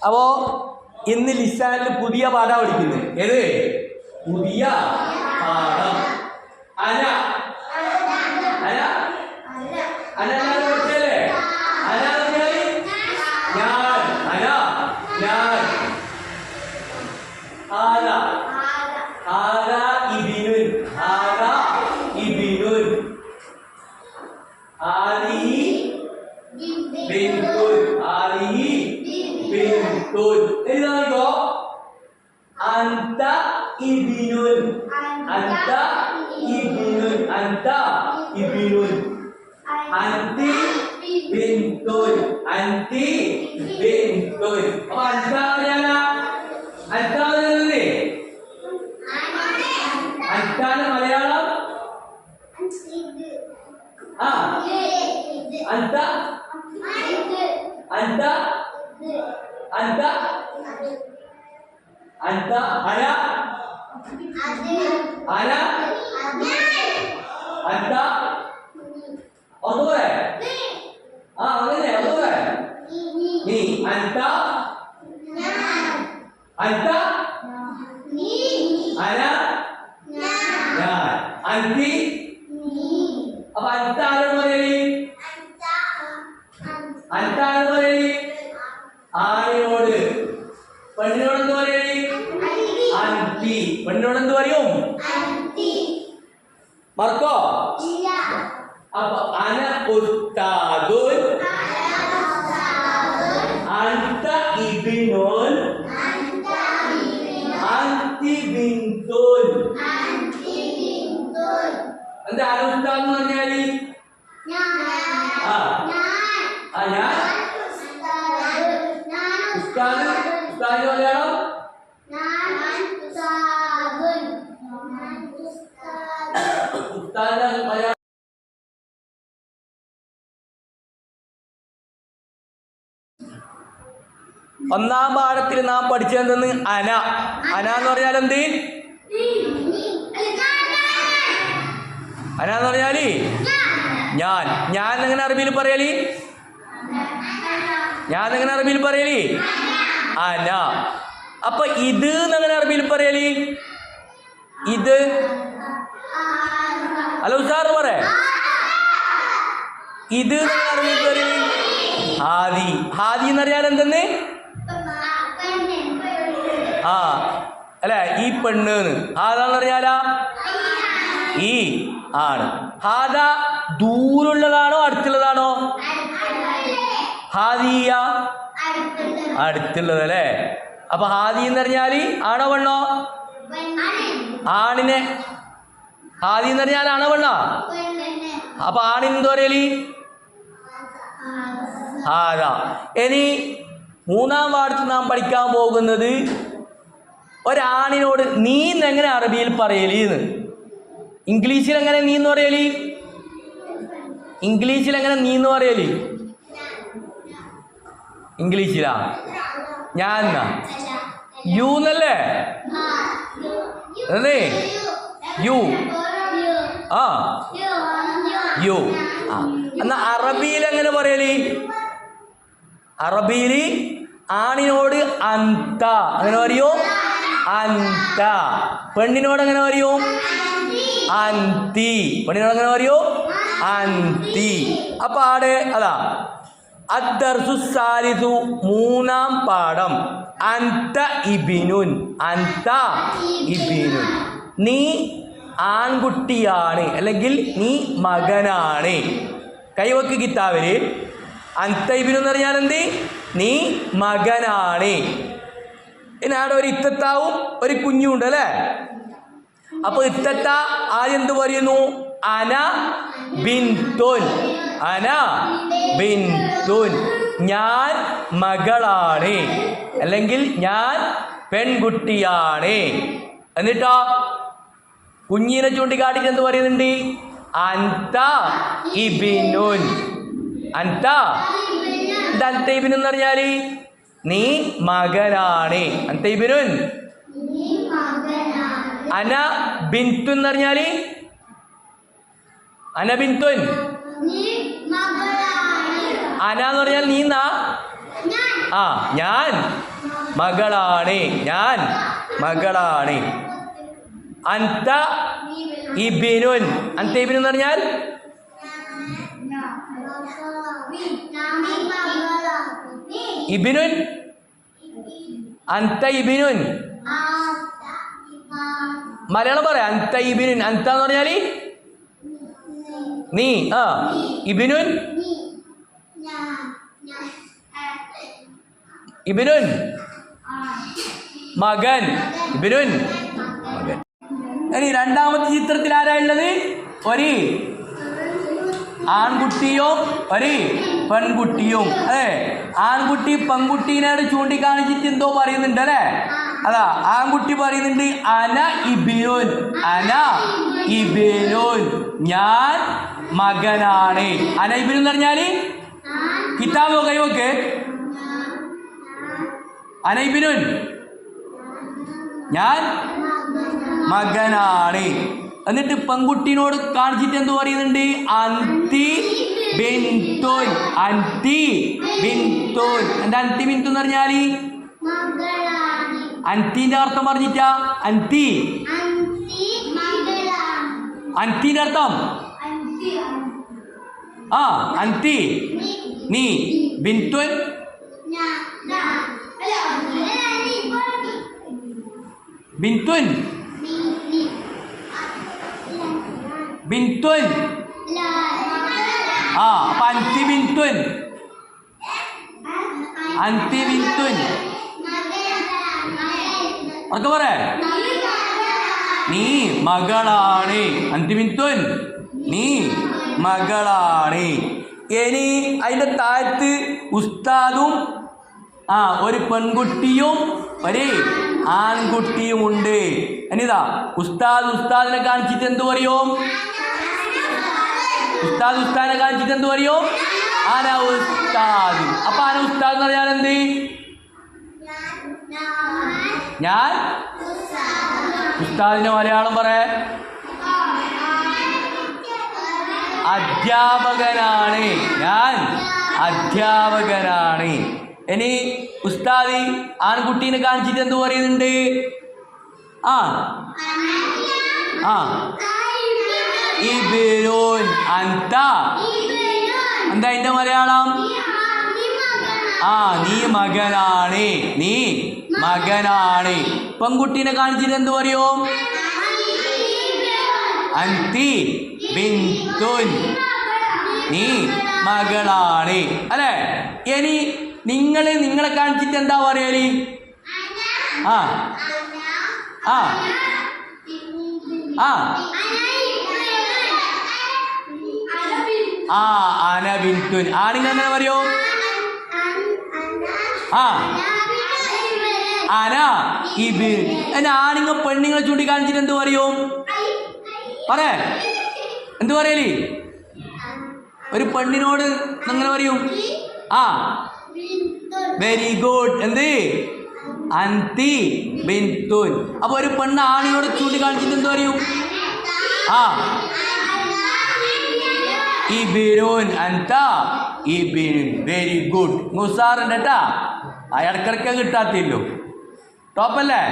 അപ്പോ ഇന്ന് ലിസാനിൽ പുതിയ പാഠം പഠിക്കുന്നത്. ഏത് പുതിയ പാഠം? അന അന അന പഠിച്ചല്ലേ? അന ഞാൻ, അന ഞാൻ. ആര ആര ഇബിനുൻ, ആര ഇബിനുൻ. ആലിഹി ബിൻതുൻ, ആലിഹി ബിൻതുൻ. എഴുതാനിക്കോ? അന്ത ഇബിനുൻ, അന്ത ഇബിനുൻ, അന്ത ഇബിനുൻ. അന്തി ബിൻതുൻ, അന്തി ബിൻതുൻ. അപ്പൊ അന്ത പറഞ്ഞാല അന്ത പറഞ്ഞല്ലേ? അന്താണ് മലയാളം. ആ അന്ത അന്ത അന്ത അന്ത അന അന അന്ത ഒന്നുകൂടെ. ആ അങ്ങനെ ഒന്നുകൂടെ. നീ അന്ത അന്ത അന ഞാൻ അന്തി. അപ്പൊ അന്ത ആരോട് പറയല്? അന്ത ആരോട് പറയല്? ആരോട്. പെണ്ണിനോട് എന്ത് പറയല്? അന്തി. പെണ്ണിനോട് എന്ത് പറയും? മറക്കോ? അപ്പൊ അന ഉസ്താദുൻ, അന്ത ഇബ്നുൻ, അന്തി ബിൻതുൻ. എന്താ അന ഉസ്താദ് എന്ന് പറഞ്ഞാല്? ഞാൻ ഉസ്താദ്. ഉസ്താദ് മലയാളം ഉസ്താദ് മലയാളം. ഒന്നാം പാഠത്തിൽ നാം പഠിച്ചതെന്ന് അന. അന എന്ന് പറഞ്ഞാൽ എന്ത്? അന എന്ന് പറഞ്ഞാല് ഞാൻ. ഞാൻ എങ്ങനെ അറബിയിൽ പറയല്? ഞാൻ എങ്ങനെ അറബിയിൽ പറയല്? അന. അപ്പൊ ഇത് എങ്ങനെ അറബിയിൽ പറയല്? ഇത്. ഹലോ സാർ പറ. ഇത് എങ്ങനെ അറബിയിൽ പറയല്? ഹാദി. ഹാദി എന്ന് പറഞ്ഞാൽ എന്തെന്ന്? ആ അല്ലെ, ഈ പെണ്ണ്. ഹാദാന്ന് പറഞ്ഞാലാ ഈ ആണ്. ഹാദ ദൂരുള്ളതാണോ അടുത്തുള്ളതാണോ? ഹാദിയ അടുത്തുള്ളത് അല്ലേ. അപ്പൊ ഹാദി എന്ന് പറഞ്ഞാല് ആണോ പെണ്ണോ? ആണിനെ. ഹാദി എന്ന് പറഞ്ഞാൽ ആണോ പെണ്ണോ? അപ്പൊ ആണിന് എന്ത് പറയല്? ഹാദ. ഇനി മൂന്നാം പാഠത്തിൽ നാം പഠിക്കാൻ പോകുന്നത് ഒരാണിനോട് നീ എങ്ങനെ അറബിയിൽ പറയല്? ഇംഗ്ലീഷിൽ എങ്ങനെ നീ എന്ന് പറയല്? ഇംഗ്ലീഷിൽ എങ്ങനെ നീ എന്ന് പറയല്? ഇംഗ്ലീഷിലാ ഞാൻ യു എന്നല്ലേ? അതെ യു. ആ യു. ആ എന്നാ അറബിയിൽ എങ്ങനെ പറയല്? അറബിയിൽ ആണിനോട് അന്ത അങ്ങനെ പറയൂ. അന്ത. പെണ്ണിനോട് എങ്ങനെ പറയൂ? അന്തി. പെണ്ണിനോട് എങ്ങനെ പറയൂ? അന്തി. അപ്പൊ ആടെ അതാ അദ്ദർസു സാലിസു മൂന്നാം പാഠം. അന്ത ഇബിനുൻ, അന്ത ഇബിനുൻ. നീ ആൺകുട്ടിയാണ് അല്ലെങ്കിൽ നീ മകനാണ്. കൈവക്ക് കിതാബില് അന്ത ഇബിനു എന്ന് പറഞ്ഞാൽ എന്ത്? നീ മകനാണ്. ഇനി അവിടെ ഒരു ഇത്തത്താവും ഒരു കുഞ്ഞുണ്ട് അല്ലേ. അപ്പൊ ഇത്തത്ത ആദ്യം എന്ത് പറയുന്നു? അന ബിൻതുൻ, അന ബിൻതുൻ. ഞാൻ മകളാണ് അല്ലെങ്കിൽ ഞാൻ പെൺകുട്ടിയാണ്. എന്നിട്ടോ കുഞ്ഞിനെ ചൂണ്ടിക്കാട്ടിട്ട് എന്ത് പറയുന്നുണ്ട്? അന്ത ഇബിനുൻ, അന്ത. അന്ത ഇബിനു എന്ന് പറഞ്ഞാല് നീ മകനാണ്. അന്ത ഇബിനുൻ. അന ബിൻതു എന്ന് പറഞ്ഞാല് അന ബിൻതുൻ. അന എന്ന് പറഞ്ഞാൽ നീ ആ ഞാൻ മകളാണ്. ഞാൻ മകളാണ്. അന്ത ഇബിനുൻ. അന്ത ഇബിനുൻ എന്ന് പറഞ്ഞാൽ ഇബിനുൻ. അന്ത ഇബിനുൻ. മലയാളം പറയാം. അന്ത ഇബിനുൻ. അന്ത എന്ന് പറഞ്ഞാൽ നീ. ആ ഇബിനുൻ. ഇബിനുൻ മകൻ. ഇബിനുൻ മകൻ. ഇനി രണ്ടാമത്തെ ചിത്രത്തിൽ ആരാ ഉള്ളത്? ഒരു ആൺകുട്ടിയും ഒരു പെൺകുട്ടിയും. അതെ, ആൺകുട്ടി പെൺകുട്ടീനോട് ചൂണ്ടിക്കാണിച്ചിട്ട് എന്തോ പറയുന്നുണ്ട് അല്ലേ? അതാ ആൺകുട്ടി പറയുന്നുണ്ട് അന ഇബിനുൻ. അന ഇബിനുൻ. ഞാൻ മകനാണ്. അന ഇബിനുൻ എന്ന് പറഞ്ഞാല് കിതാബോ കൈവക്ക്. അന ഇബിനുൻ ഞാൻ മകനാണ്. എന്നിട്ട് പെൺകുട്ടീനോട് കാണിച്ചിട്ട് എന്ത് പറയുന്നുണ്ട്? അന്തി ബിന്തുൻ. അന്തി ബിന്തുൻ. എന്താ അന്തി ബിന്തു എന്ന് പറഞ്ഞാല്? അന്തിന്റെ അർത്ഥം പറഞ്ഞിട്ടാ. അന്തി. അന്തിന്റെ അർത്ഥം ആ അന്തി നീ. ബിന്തുൻ ബിന്തുൻ. ബിന്തുൻ. ആ അപ്പൊ അന്തി ബിന്തുൻ. അന്തി ബിന്തുൻ. ഒക്കെ പറ. നീ മകളാണ്. അന്തി ബിന്തുൻ നീ മകളാണ്. ഇനി അതിന്റെ താഴത്ത് ഉസ്താദും ഒരു പെൺകുട്ടിയും ഒരു ആൺകുട്ടിയും ഉണ്ട്. എന്നിതാ ഉസ്താദിനെ കാണിച്ചിട്ട് എന്ത് പറയും? ഉസ്താദിനെ കാണിച്ചിട്ട് എന്ത് പറയും? ആന ഉസ്താദ്. അപ്പൊ ആന ഉസ്താദ് എന്ന് പറഞ്ഞാൽ എന്ത്? ഞാൻ ഉസ്താദിന്റെ മലയാളം പറയാ. അധ്യാപകനാണ്. ഞാൻ അധ്യാപകനാണ്. ഇനി ഉസ്താദ് ആൺകുട്ടീനെ കാണിച്ചിട്ട് എന്ത് പറയുന്നുണ്ട്? ഇബ്നുൻ. അന്ത. എന്താ അതിന്റെ മലയാളം? നീ മകനാണ്. നീ മകനാണ്. പെൺകുട്ടീനെ കാണിച്ചിട്ട് എന്ത് പറയും? അന്തി ബിന്തുൻ നീ മകളാണ്. അല്ലേ? ഇനി നിങ്ങളെ കാണിച്ചിട്ട് എന്താ പറയല്? അന ബിന്തുൻ. ആണിങ്ങൾ എങ്ങനെ പറയോ? അന ഇബിൻ. എന്നെ ആണിങ്ങൾ പെണ്ണുങ്ങളെ ചൂണ്ടിക്കാണിച്ചിട്ട് എന്ത് പറയും? പറ. എന്ത് പറയല്? ഒരു പെണ്ണിനോട് നിങ്ങൾ പറയും വെരി ഗുഡ്. എന്ത്? അന്തി ബിന്തുൻ. അപ്പൊ ഒരു പെണ്ണ് ആണിനോട് ചൂണ്ടിക്കാണിച്ചിട്ട് എന്ത് പറയും? ഇബിനുൻ. അന്ത ഇബിനുൻ. Very good. മുസാറുണ്ട് കേട്ടാ. ഇടക്കിടക്ക് കിട്ടാത്തില്ലോ. ടോപ്പല്ലേ?